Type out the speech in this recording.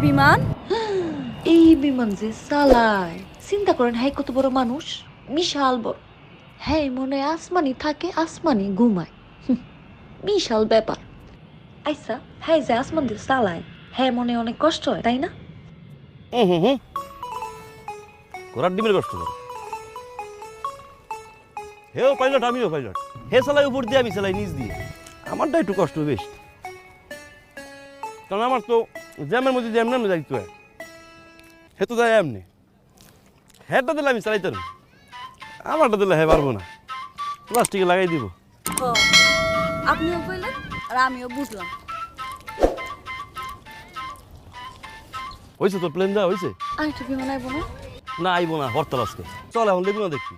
বিমান এই বিমান যে চালায় চিন্তা করেন হ্যাঁ কত বড় মানুষ, বিশাল বড়। হ্যাঁ মনে হয় আসমানি থাকে, আসমানি ঘুমায়। বিশাল ব্যাপার। আচ্ছা হ্যাঁ যে আসমান দিয়ে চালায়, হ্যাঁ মনে অনেক কষ্ট হয় তাই না? হুম হুম হুম ঘোড়ার ডিমের কষ্ট করে। হেও পাইলট, আমিও পাইলট। হে চালাই উপর দিয়ে, আমি চালাই নিচ দিয়ে। আমারটা একটু কষ্ট বেশ, কারণ আমার তো জ্যামের মধ্যে দিয়ে এমনি এমনি যাইতে হয়। হে তো যায় এমনি, হেডটা দিলে আমি চালাইতে পারবো, আমারটা দিলে হে পারবো না, প্লাস্টিকে লাগাই দিব। আপনিও কইলেন আর আমিও বুঝলাম। হয়েছে তোর প্লেন যাওয়া হয়েছে? আরেকটা বিমান আইব না? না আইবো না, হরতাল আজকে। চল এখন দেখবো না দেখি।